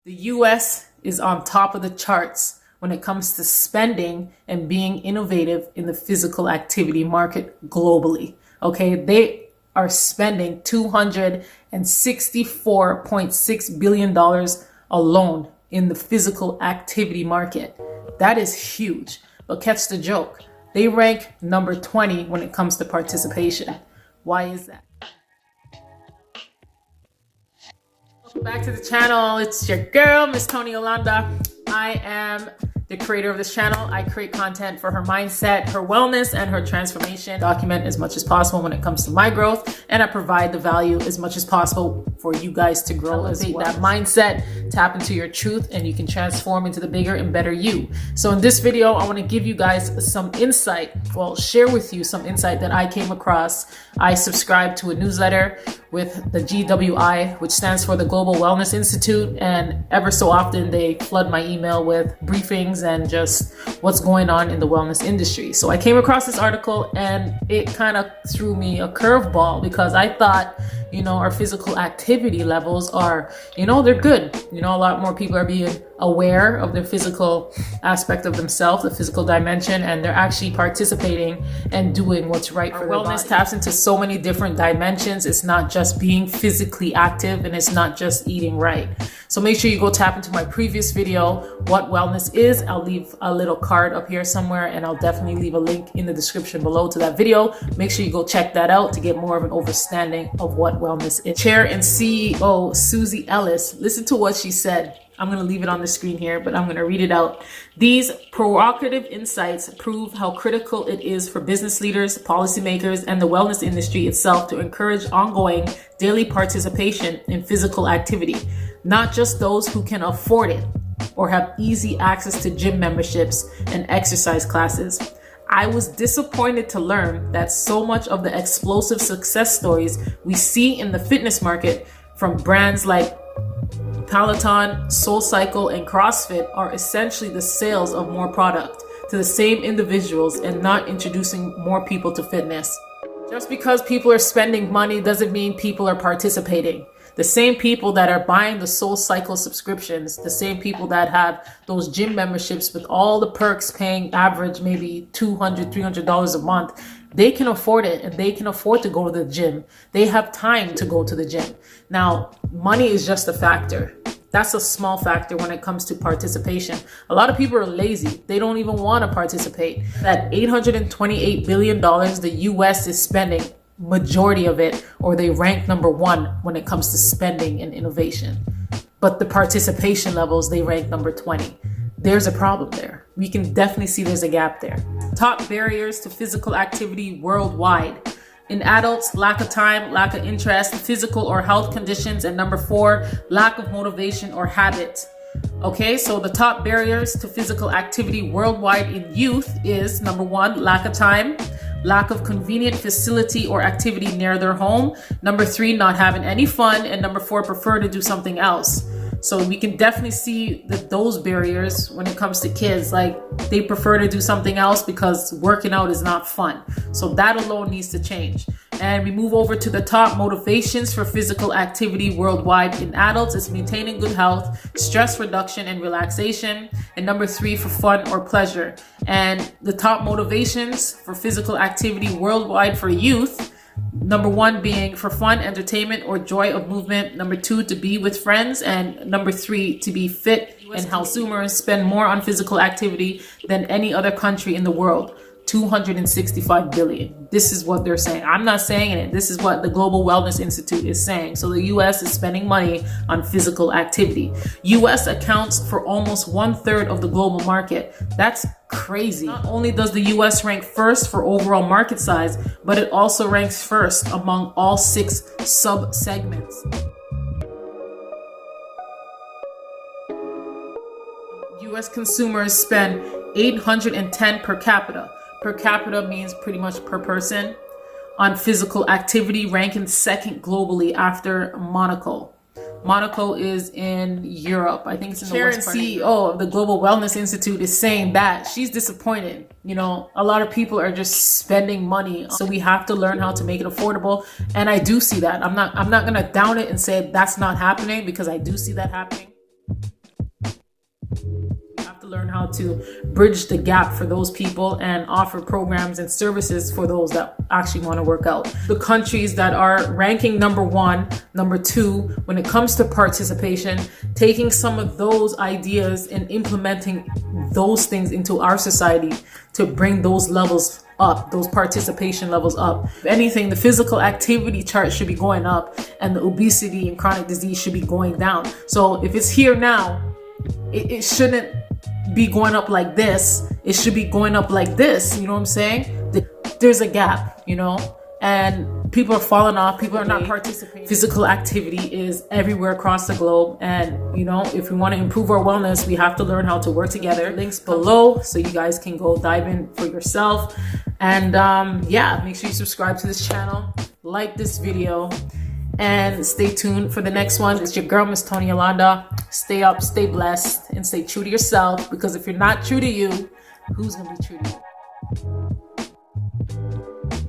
The US is on top of the charts when it comes to spending and being innovative in the physical activity market globally. Okay, they are spending $264.6 billion alone in the physical activity market. That is huge. But catch the joke. They rank number 20 when it comes to participation. Why is that? Welcome back to the channel. It's your girl, Miss Toni Yolanda. I am the creator of this channel. I create content for her mindset, her wellness, and her transformation. Document as much as possible when it comes to my growth, and I provide the value as much as possible for you guys to grow as well. That mindset, tap into your truth, and you can transform into the bigger and better you. So in this video, I want to give you guys some insight, share with you some insight that I came across. I subscribe to a newsletter with the GWI, which stands for the Global Wellness Institute, and ever so often they flood my email with briefings and just what's going on in the wellness industry. So I came across this article and it kind of threw me a curveball because I thought, our physical activity levels are, they're good. A lot more people are being aware of their physical aspect of themselves, the physical dimension, and they're actually participating and doing what's right for their body. Wellness taps into so many different dimensions. It's not just being physically active, and it's not just eating right. So make sure you go tap into my previous video, what wellness is. I'll leave a little card up here somewhere, and I'll definitely leave a link in the description below to that video. Make sure you go check that out to get more of an understanding of what wellness is. Chair and CEO Susie Ellis, listen to what she said. I'm going to leave it on the screen here, but I'm going to read it out. These provocative insights prove how critical it is for business leaders, policymakers, and the wellness industry itself to encourage ongoing daily participation in physical activity, not just those who can afford it or have easy access to gym memberships and exercise classes. I was disappointed to learn that so much of the explosive success stories we see in the fitness market from brands like Peloton, SoulCycle, and CrossFit are essentially the sales of more product to the same individuals and not introducing more people to fitness. Just because people are spending money doesn't mean people are participating. The same people that are buying the SoulCycle subscriptions, the same people that have those gym memberships with all the perks paying average maybe $200, $300 a month, they can afford it and they can afford to go to the gym. They have time to go to the gym. Now, money is just a factor. That's a small factor when it comes to participation. A lot of people are lazy. They don't even want to participate. That $828 billion the US is spending, majority of it, or they rank number 1 when it comes to spending and innovation. But the participation levels, they rank number 20. There's a problem there. We can definitely see there's a gap there. Top barriers to physical activity worldwide. In adults, lack of time, lack of interest, physical or health conditions, and number 4, lack of motivation or habit. Okay, so the top barriers to physical activity worldwide in youth is number 1, lack of time, lack of convenient facility or activity near their home. Number 3, not having any fun. And number 4, prefer to do something else. So we can definitely see that those barriers when it comes to kids, like they prefer to do something else because working out is not fun. So that alone needs to change. And we move over to the top motivations for physical activity worldwide in adults. It's maintaining good health, stress reduction, and relaxation. And number 3, for fun or pleasure. And the top motivations for physical activity worldwide for youth, number 1 being for fun, entertainment, or joy of movement. Number 2, to be with friends. And number 3, to be fit and health. Consumers spend more on physical activity than any other country in the world. $265 billion. This is what they're saying. I'm not saying it. This is what the Global Wellness Institute is saying. So the US is spending money on physical activity. US accounts for almost 1/3 of the global market. That's crazy. Not only does the US rank first for overall market size, but it also ranks first among all 6 sub-segments. US consumers spend $810 per capita. Per capita means pretty much per person on physical activity, ranking 2nd globally after Monaco. Monaco is in Europe. I think it's in the West part. CEO of the Global Wellness Institute is saying that she's disappointed. A lot of people are just spending money. So we have to learn how to make it affordable. And I do see that. I'm not going to down it and say that's not happening, because I do see that happening. We have to learn how to bridge the gap for those people and offer programs and services for those that actually want to work out. The countries that are ranking number 1, number 2 when it comes to participation, taking some of those ideas and implementing those things into our society to bring those levels up, those participation levels up. If anything, the physical activity chart should be going up and the obesity and chronic disease should be going down. So if it's here now, it shouldn't be going up like this. It should be going up like this. You know what I'm saying? There's a gap, you know, and people are falling off. People are not participating. Physical activity is everywhere across the globe. And, you know, if we want to improve our wellness, we have to learn how to work together. Links below so you guys can go dive in for yourself. And yeah, make sure you subscribe to this channel, like this video, and stay tuned for the next one. It's your girl, Miss Toni Yolanda. Stay up, stay blessed, and stay true to yourself, because if you're not true to you, who's going to be true to you?